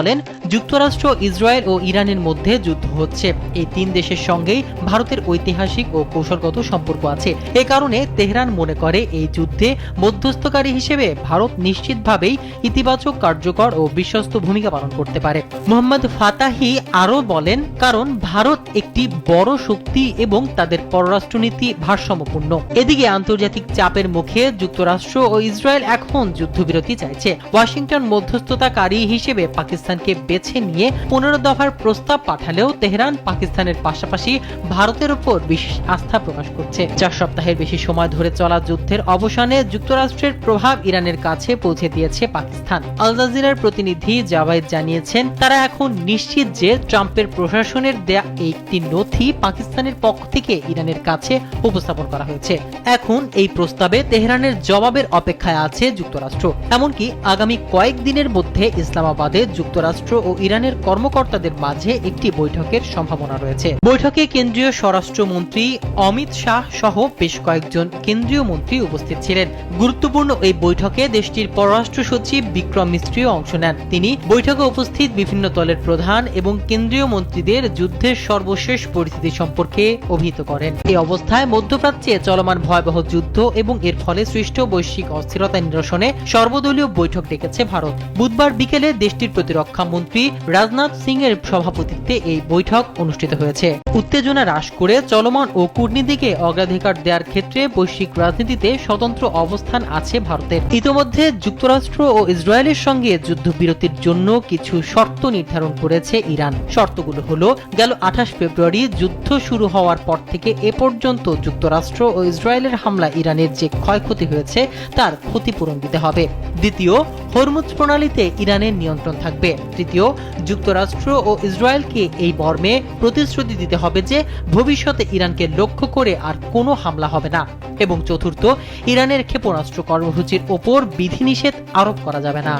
বলেন, যুক্তরাষ্ট্র, ইসরায়েল ও ইরানের মধ্যে যুদ্ধ হচ্ছে। এই তিন দেশের সঙ্গেই ভারতের ঐতিহাসিক ও কৌশলগত সম্পর্ক আছে। এ কারণে তেহরান মনে করে এই যুদ্ধে মধ্যস্থকারী হিসেবে ভারত নিশ্চিতভাবেই ইতিবাচক, কার্যকর ও বিশ্বস্ত ভূমিকা পালন করতে পারে। মোহাম্মদ ফাতাহি আরও বলেন, কারণ ভারত একটি বড় শক্তি এবং তাদের পররাষ্ট্রনীতি ভারসাম্যপূর্ণ। এদিকে আন্তর্জাতিক চাপের মুখে যুক্তরাষ্ট্র ও ইসরায়েল এখন যুদ্ধবিরতি চাইছে। ওয়াশিংটন মধ্যস্থতাকারী হিসেবে পাকিস্তানকে বেছে নিয়ে 15 দফার প্রস্তাব পাঠালেও তেহরান পাকিস্তানের পাশাপাশি ভারতের উপর বিশেষ আস্থা প্রকাশ করছে। 4 সপ্তাহের বেশি সময় ধরে চলা যুদ্ধের অবসানে যুক্তরাষ্ট্রের প্রভাব ইরানের কাছে পৌঁছে দিয়েছে পাকিস্তান। আল জাজিরার প্রতিনিধি জাওয়াইদ জানিয়েছেন, তারা এখন নিশ্চিত যে ট্রাম্পের প্রশাসনের দেয়া একটি নথি পাকিস্তানের পক্ষ থেকে ইরানের কাছে উপস্থাপন করা হয়েছে। এখন এই প্রস্তাবে তেহরানের জবাবের অপেক্ষায় আছে যুক্তরাষ্ট্র। এমনকি আগামী কয়েকদিনের মধ্যে ইসলামাবাদে যুক্তরাষ্ট্র ও ইরানের কর্মকর্তাদের মাঝে একটি বৈঠকের সম্ভাবনা রয়েছে। বৈঠকে কেন্দ্রীয় স্বরাষ্ট্রমন্ত্রী অমিত শাহ সহ বেশ কয়েকজন কেন্দ্রীয় মন্ত্রী উপস্থিত ছিলেন। গুরুত্বপূর্ণ এই বৈঠকে দেশটির পররাষ্ট্র সচিব বিক্রম মিস্ত্রিও অংশ নেন। তিনি বৈঠকে উপস্থিত বিভিন্ন দলের প্রধান এবং কেন্দ্রীয় মন্ত্রীদের যুদ্ধের সর্বশেষ পরিস্থিতি সম্পর্কে অভিহিত করেন। এই অবস্থায় মধ্যপ্রাচ্যে চলমান ভয়াবহ যুদ্ধ এবং এর ফলে সৃষ্ট বৈশ্বিক অস্থিরতা নিরসনে সর্বদলীয় বৈঠক ডেকেছে ভারত। বুধবার বিকেলে দেশটির প্রতিরক্ষা মন্ত্রী রাজনাথ সিং এর সভাপতিত্বে এই বৈঠক অনুষ্ঠিত হয়েছে। উত্তেজনা হ্রাস করে চলমান ও কূটনীতিকে অগ্রাধিকার দেওয়ার ক্ষেত্রে বৈশ্বিক রাজনীতিতে স্বতন্ত্র অবস্থান আছে ভারতের। ইতোমধ্যে যুক্তরাষ্ট্র ও ইসরায়েলের সঙ্গে যুদ্ধবিরতির জন্য কিছু শর্ত নির্ধারণ করেছে ইরান। শর্তগুলো হলো, গেল 28 ফেব্রুয়ারি যুদ্ধ শুরু হওয়ার পর থেকে এ পর্যন্ত যুক্তরাষ্ট্র ও ইসরায়েলের হামলায় ইরানের যে ক্ষয়ক্ষতি হয়েছে তার ক্ষতিপূরণ দিতে হবে। দ্বিতীয়, হরমুজ প্রণালীতে ইরানের নিয়ন্ত্রণ থাকবে। তৃতীয়, যুক্তরাষ্ট্র ও ইসরায়েলকে এই মর্মে প্রতিশ্রুতি দিতে হবে যে ভবিষ্যতে ইরানকে লক্ষ্য করে আর কোনো হামলা হবে না। এবং চতুর্থ, ইরানের ক্ষেপণাস্ত্র কর্মসূচির ওপর বিধিনিষেধ আরোপ করা যাবে না।